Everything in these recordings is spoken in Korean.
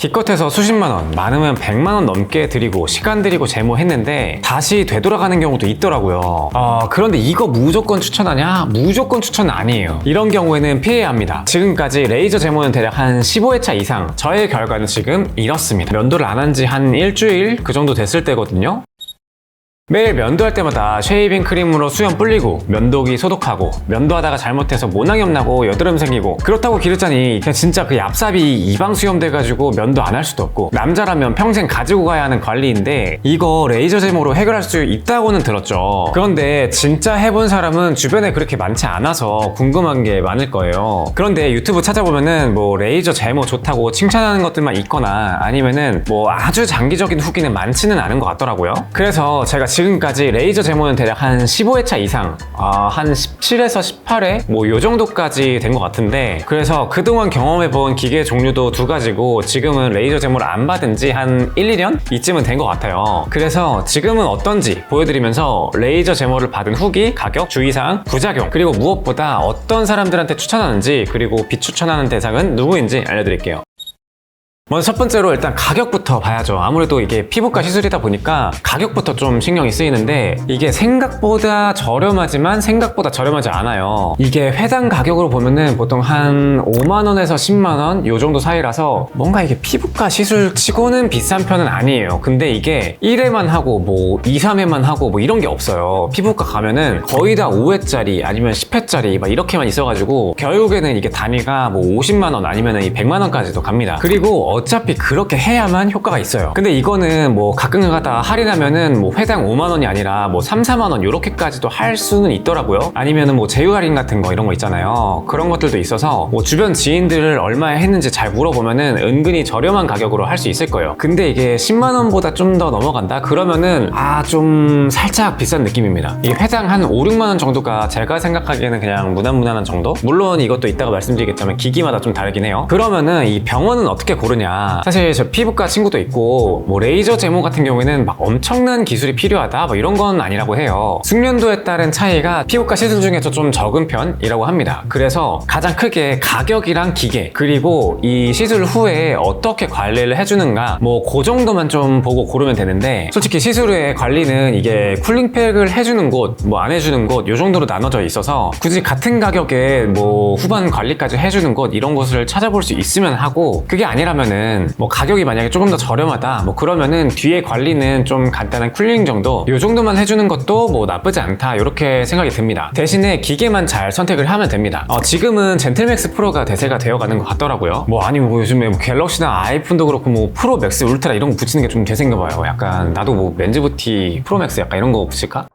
기껏해서 수십만원, 많으면 100만원 넘게 들이고 시간 들이고 제모했는데 다시 되돌아가는 경우도 있더라고요. 그런데 이거 무조건 추천하냐? 무조건 추천은 아니에요. 이런 경우에는 피해야 합니다. 지금까지 레이저 제모는 대략 한 15회차 이상, 저의 결과는 지금 이렇습니다. 면도를 안 한 지 한 일주일 그 정도 됐을 때거든요. 매일 면도할 때마다 쉐이빙 크림으로 수염 불리고 면도기 소독하고 면도하다가 잘못해서 모낭염 나고 여드름 생기고 그렇다고 기르자니 그냥 진짜 그 얍삽이 이방 수염 돼가지고 면도 안 할 수도 없고 남자라면 평생 가지고 가야 하는 관리인데 이거 레이저 제모로 해결할 수 있다고는 들었죠. 그런데 진짜 해본 사람은 주변에 그렇게 많지 않아서 궁금한 게 많을 거예요. 그런데 유튜브 찾아보면은 뭐 레이저 제모 좋다고 칭찬하는 것들만 있거나 아니면은 뭐 아주 장기적인 후기는 많지는 않은 것 같더라고요. 그래서 제가 지금까지 레이저 제모는 대략 한 15회차 이상, 한 17에서 18회 뭐 요 정도까지 된 것 같은데, 그래서 그동안 경험해본 기계 종류도 두 가지고 지금은 레이저 제모를 안 받은 지 한 1, 2년? 이쯤은 된 것 같아요. 그래서 지금은 어떤지 보여드리면서 레이저 제모를 받은 후기, 가격, 주의사항, 부작용, 그리고 무엇보다 어떤 사람들한테 추천하는지, 그리고 비추천하는 대상은 누구인지 알려드릴게요. 먼저 첫 번째로 일단 가격부터 봐야죠. 아무래도 이게 피부과 시술이다 보니까 가격부터 좀 신경이 쓰이는데 이게 생각보다 저렴하지만 생각보다 저렴하지 않아요. 이게 회당 가격으로 보면은 보통 한 5만원에서 10만원 요 정도 사이라서 뭔가 이게 피부과 시술 치고는 비싼 편은 아니에요. 근데 이게 1회만 하고 뭐 2, 3회만 하고 뭐 이런 게 없어요. 피부과 가면은 거의 다 5회짜리 아니면 10회짜리 막 이렇게만 있어가지고 결국에는 이게 단위가 뭐 50만원 아니면 100만원까지도 갑니다. 그리고 어차피 그렇게 해야만 효과가 있어요. 근데 이거는 뭐 가끔 가다 할인하면은 뭐 회당 5만원이 아니라 뭐 3, 4만원 요렇게까지도 할 수는 있더라고요. 아니면은 뭐 제휴 할인 같은 거 이런 거 있잖아요. 그런 것들도 있어서 뭐 주변 지인들을 얼마에 했는지 잘 물어보면은 은근히 저렴한 가격으로 할 수 있을 거예요. 근데 이게 10만원보다 좀 더 넘어간다? 그러면은 좀 살짝 비싼 느낌입니다. 이게 회당 한 5, 6만원 정도가 제가 생각하기에는 그냥 무난무난한 정도? 물론 이것도 이따가 말씀드리겠지만 기기마다 좀 다르긴 해요. 그러면은 이 병원은 어떻게 고르냐? 사실 저 피부과 친구도 있고 뭐 레이저 제모 같은 경우에는 막 엄청난 기술이 필요하다 뭐 이런 건 아니라고 해요. 숙련도에 따른 차이가 피부과 시술 중에서 좀 적은 편이라고 합니다. 그래서 가장 크게 가격이랑 기계, 그리고 이 시술 후에 어떻게 관리를 해주는가 뭐 그 정도만 좀 보고 고르면 되는데, 솔직히 시술 후에 관리는 이게 쿨링팩을 해주는 곳, 뭐 안 해주는 곳 요 정도로 나눠져 있어서 굳이 같은 가격에 뭐 후반 관리까지 해주는 곳 이런 곳을 찾아볼 수 있으면 하고, 그게 아니라면은 뭐 가격이 만약에 조금 더 저렴하다 뭐 그러면은 뒤에 관리는 좀 간단한 쿨링 정도 요 정도만 해주는 것도 뭐 나쁘지 않다 이렇게 생각이 듭니다. 대신에 기계만 잘 선택을 하면 됩니다. 지금은 젠틀맥스 프로가 대세가 되어가는 것 같더라고요. 뭐 아니면 뭐 요즘에 뭐 갤럭시나 아이폰도 그렇고 뭐 프로 맥스 울트라 이런 거 붙이는 게 좀 대세인가 봐요. 약간 나도 뭐 맨즈부티 프로 맥스 약간 이런 거 붙일까?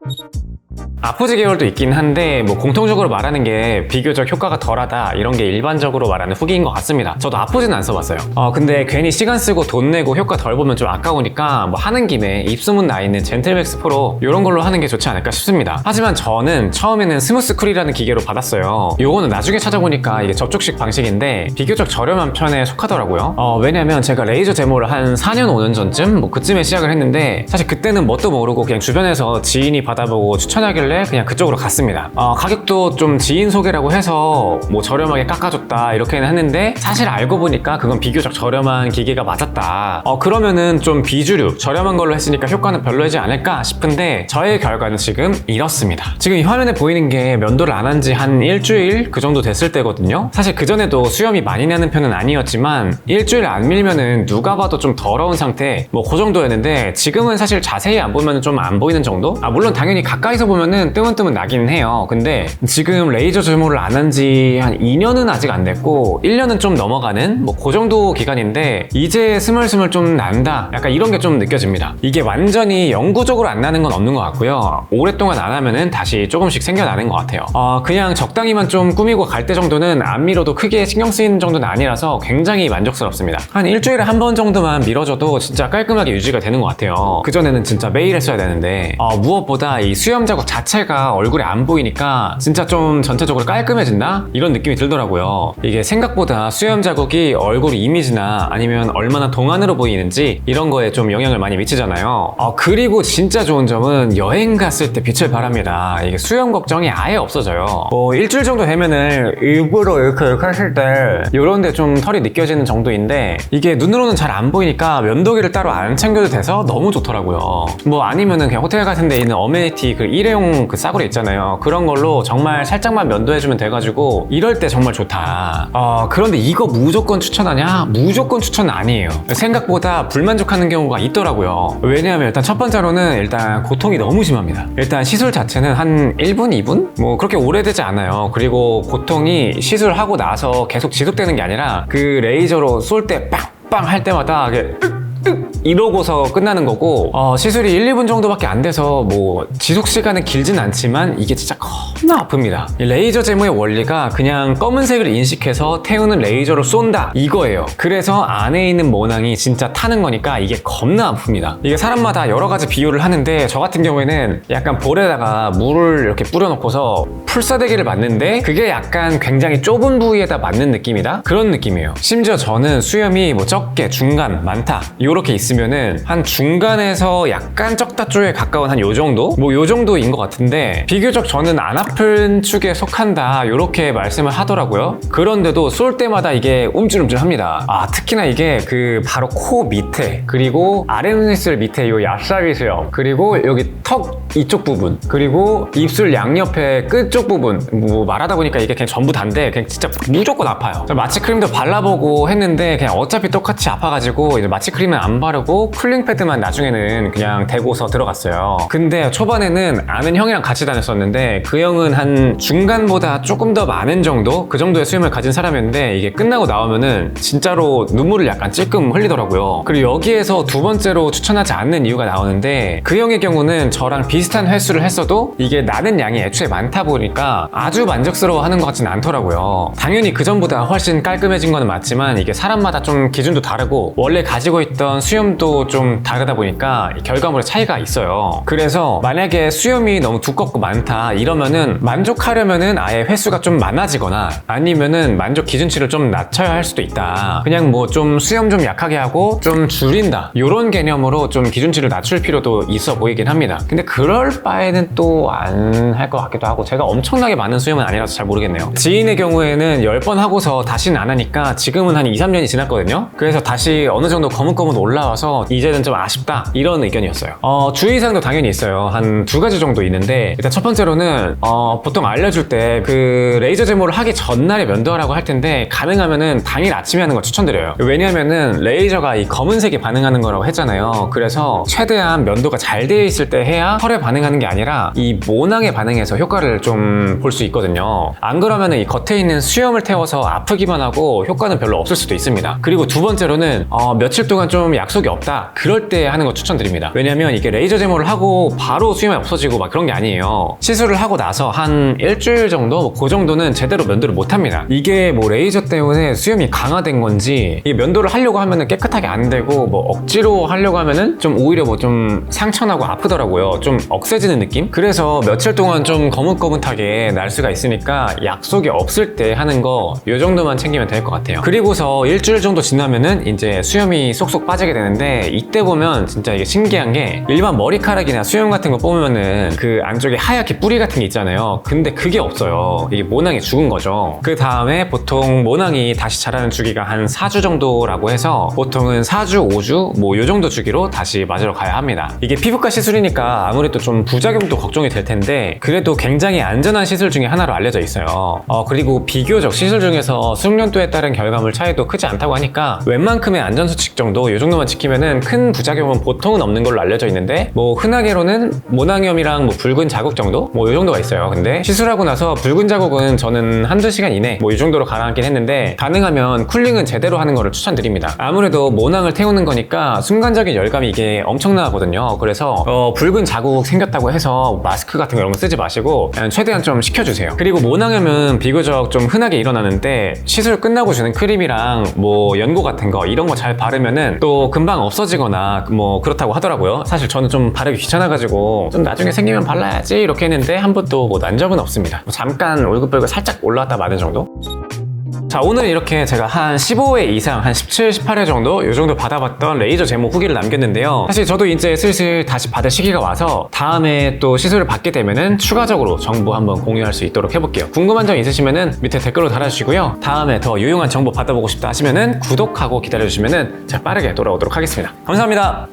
아프지 계열도 있긴 한데 뭐 공통적으로 말하는 게 비교적 효과가 덜하다 이런 게 일반적으로 말하는 후기인 것 같습니다. 저도 아프진 안 써봤어요. 근데 괜히 시간 쓰고 돈 내고 효과 덜 보면 좀 아까우니까 뭐 하는 김에 입소문 나 있는 젠틀맥스 프로 이런 걸로 하는 게 좋지 않을까 싶습니다. 하지만 저는 처음에는 스무스 쿨이라는 기계로 받았어요. 요거는 나중에 찾아보니까 이게 접촉식 방식인데 비교적 저렴한 편에 속하더라고요. 왜냐면 제가 레이저 제모를 한 4년 5년 전쯤 뭐 그쯤에 시작을 했는데 사실 그때는 뭣도 모르고 그냥 주변에서 지인이 받아보고 추천하길래 그냥 그쪽으로 갔습니다. 가격도 좀 지인 소개라고 해서 뭐 저렴하게 깎아줬다 이렇게는 했는데 사실 알고 보니까 그건 비교적 저렴한 기계가 맞았다. 그러면은 좀 비주류 저렴한 걸로 했으니까 효과는 별로이지 않을까 싶은데 저의 결과는 지금 이렇습니다. 지금 이 화면에 보이는 게 면도를 안 한 지 한 일주일 그 정도 됐을 때거든요. 사실 그전에도 수염이 많이 나는 편은 아니었지만 일주일 안 밀면은 누가 봐도 좀 더러운 상태 뭐 그 정도였는데 지금은 사실 자세히 안 보면 좀 안 보이는 정도? 물론 당연히 가까이서 보면은 뜨문뜨문 나긴 해요. 근데 지금 레이저 제모를 안 한 지 한 2년은 아직 안 됐고 1년은 좀 넘어가는 뭐 그 정도 기간인데 이제 스멀스멀 좀 난다 약간 이런 게 좀 느껴집니다. 이게 완전히 영구적으로 안 나는 건 없는 것 같고요. 오랫동안 안 하면은 다시 조금씩 생겨나는 것 같아요. 그냥 적당히만 좀 꾸미고 갈 때 정도는 안 밀어도 크게 신경 쓰이는 정도는 아니라서 굉장히 만족스럽습니다. 한 일주일에 한 번 정도만 밀어줘도 진짜 깔끔하게 유지가 되는 것 같아요. 그전에는 진짜 매일 했어야 되는데 무엇보다 이 수염 자국 자체 자체가 얼굴에 안 보이니까 진짜 좀 전체적으로 깔끔해진다? 이런 느낌이 들더라고요. 이게 생각보다 수염 자국이 얼굴 이미지나 아니면 얼마나 동안으로 보이는지 이런 거에 좀 영향을 많이 미치잖아요. 그리고 진짜 좋은 점은 여행 갔을 때 빛을 발합니다. 이게 수염 걱정이 아예 없어져요. 뭐 일주일 정도 되면은 일부러 이렇게 하실 때 이런 데 좀 털이 느껴지는 정도인데 이게 눈으로는 잘 안 보이니까 면도기를 따로 안 챙겨도 돼서 너무 좋더라고요. 뭐 아니면은 그냥 호텔 같은 데 있는 어메니티 그 일회용 그 싸구려 있잖아요. 그런 걸로 정말 살짝만 면도해주면 돼가지고 이럴 때 정말 좋다. 그런데 이거 무조건 추천하냐? 무조건 추천은 아니에요. 생각보다 불만족하는 경우가 있더라고요. 왜냐하면 일단 첫 번째로는 일단 고통이 너무 심합니다. 일단 시술 자체는 한 1분, 2분? 뭐 그렇게 오래되지 않아요. 그리고 고통이 시술하고 나서 계속 지속되는 게 아니라 그 레이저로 쏠 때 빵빵 할 때마다 이게 이러고서 끝나는 거고 시술이 1, 2분 정도밖에 안 돼서 뭐 지속 시간은 길진 않지만 이게 진짜 겁나 아픕니다. 이 레이저 제모의 원리가 그냥 검은색을 인식해서 태우는 레이저로 쏜다 이거예요. 그래서 안에 있는 모낭이 진짜 타는 거니까 이게 겁나 아픕니다. 이게 사람마다 여러 가지 비유를 하는데 저 같은 경우에는 약간 볼에다가 물을 이렇게 뿌려놓고서 풀사대기를 맞는데 그게 약간 굉장히 좁은 부위에다 맞는 느낌이다? 그런 느낌이에요. 심지어 저는 수염이 뭐 적게, 중간, 많다 요렇게 있으면은 한 중간에서 약간 적다 쪽에 가까운 한 요 정도? 뭐 요 정도인 것 같은데 비교적 저는 안 아픈 축에 속한다 요렇게 말씀을 하더라고요. 그런데도 쏠 때마다 이게 움찔움찔합니다. 특히나 이게 그 바로 코 밑에 그리고 아랫입술 밑에 요 얍사비 수염 그리고 여기 턱 이쪽 부분 그리고 입술 양옆에 끝쪽 부분 뭐 말하다 보니까 이게 그냥 전부 다인데 그냥 진짜 무조건 아파요. 마취 크림도 발라보고 했는데 그냥 어차피 똑같이 아파가지고 이제 마취 크림은 안 바르고 쿨링 패드만 나중에는 그냥 대고서 들어갔어요. 근데 초반에는 아는 형이랑 같이 다녔었는데 그 형은 한 중간보다 조금 더 많은 정도? 그 정도의 수염을 가진 사람이었는데 이게 끝나고 나오면은 진짜로 눈물을 약간 찔끔 흘리더라고요. 그리고 여기에서 두 번째로 추천하지 않는 이유가 나오는데 그 형의 경우는 저랑 비슷한 횟수를 했어도 이게 나는 양이 애초에 많다 보니까 아주 만족스러워하는 것 같지는 않더라고요. 당연히 그 전보다 훨씬 깔끔해진 거는 맞지만 이게 사람마다 좀 기준도 다르고 원래 가지고 있던 수염도 좀 다르다 보니까 결과물에 차이가 있어요. 그래서 만약에 수염이 너무 두껍고 많다 이러면은 만족하려면은 아예 횟수가 좀 많아지거나 아니면은 만족 기준치를 좀 낮춰야 할 수도 있다. 그냥 뭐 좀 수염 좀 약하게 하고 좀 줄인다 이런 개념으로 좀 기준치를 낮출 필요도 있어 보이긴 합니다. 근데 그럴 바에는 또 안 할 것 같기도 하고 제가 엄청나게 많은 수염은 아니라서 잘 모르겠네요. 지인의 경우에는 10번 하고서 다시는 안 하니까 지금은 한 2, 3년이 지났거든요. 그래서 다시 어느 정도 거뭇거뭇 올라와서 이제는 좀 아쉽다 이런 의견이었어요. 주의사항도 당연히 있어요. 한 2가지 정도 있는데 일단 첫 번째로는 보통 알려줄 때 그 레이저 제모를 하기 전날에 면도하라고 할 텐데 가능하면은 당일 아침에 하는 걸 추천드려요. 왜냐하면은 레이저가 이 검은색이 반응하는 거라고 했잖아요. 그래서 최대한 면도가 잘 되어 있을 때 해야 털에 반응하는 게 아니라 이 모낭에 반응해서 효과를 좀 볼 수 있거든요. 안 그러면은 이 겉에 있는 수염을 태워서 아프기만 하고 효과는 별로 없을 수도 있습니다. 그리고 두 번째로는 며칠 동안 좀 약속이 없다 그럴 때 하는 거 추천드립니다. 왜냐면 이게 레이저 제모를 하고 바로 수염이 없어지고 막 그런 게 아니에요. 시술을 하고 나서 한 일주일 정도 그 정도는 제대로 면도를 못 합니다. 이게 뭐 레이저 때문에 수염이 강화된 건지 이 면도를 하려고 하면은 깨끗하게 안 되고 뭐 억지로 하려고 하면은 좀 오히려 뭐 좀 상처나고 아프더라고요. 좀 억세지는 느낌? 그래서 며칠 동안 좀 거뭇거뭇하게 날 수가 있으니까 약속이 없을 때 하는 거 요 정도만 챙기면 될 것 같아요. 그리고서 일주일 정도 지나면은 이제 수염이 쏙쏙 빠지게 되는데 이때 보면 진짜 이게 신기한 게 일반 머리카락이나 수염 같은 거 뽑으면은 그 안쪽에 하얗게 뿌리 같은 게 있잖아요. 근데 그게 없어요. 이게 모낭이 죽은 거죠. 그 다음에 보통 모낭이 다시 자라는 주기가 한 4주 정도라고 해서 보통은 4주, 5주 뭐 요 정도 주기로 다시 맞으러 가야 합니다. 이게 피부과 시술이니까 아무래도 좀 부작용도 걱정이 될 텐데 그래도 굉장히 안전한 시술 중에 하나로 알려져 있어요. 그리고 비교적 시술 중에서 숙련도에 따른 결과물 차이도 크지 않다고 하니까 웬만큼의 안전수칙 정도 이 정도만 지키면은 큰 부작용은 보통은 없는 걸로 알려져 있는데 뭐 흔하게로는 모낭염이랑 뭐 붉은 자국 정도? 뭐 이 정도가 있어요. 근데 시술하고 나서 붉은 자국은 저는 한두 시간 이내 뭐 이 정도로 가라앉긴 했는데 가능하면 쿨링은 제대로 하는 거를 추천드립니다. 아무래도 모낭을 태우는 거니까 순간적인 열감이 이게 엄청나거든요. 그래서 붉은 자국 생겼다고 해서 마스크 같은 거 이런 거 쓰지 마시고 최대한 좀 식혀주세요. 그리고 모낭염은 비교적 좀 흔하게 일어나는데 시술 끝나고 주는 크림이랑 뭐 연고 같은 거 이런 거 잘 바르면은 또 금방 금방 없어지거나 뭐 그렇다고 하더라고요. 사실 저는 좀 바르기 귀찮아가지고 좀 나중에 생기면 발라야지 이렇게 했는데 한 번도 뭐 난 적은 없습니다. 뭐 잠깐 울긋불긋 살짝 올라왔다 마는 정도? 자, 오늘 이렇게 제가 한 15회 이상, 한 17, 18회 정도 이 정도 받아봤던 레이저 제모 후기를 남겼는데요. 사실 저도 이제 슬슬 다시 받을 시기가 와서 다음에 또 시술을 받게 되면은 추가적으로 정보 한번 공유할 수 있도록 해볼게요. 궁금한 점 있으시면은 밑에 댓글로 달아주시고요. 다음에 더 유용한 정보 받아보고 싶다 하시면은 구독하고 기다려주시면은 제가 빠르게 돌아오도록 하겠습니다. 감사합니다.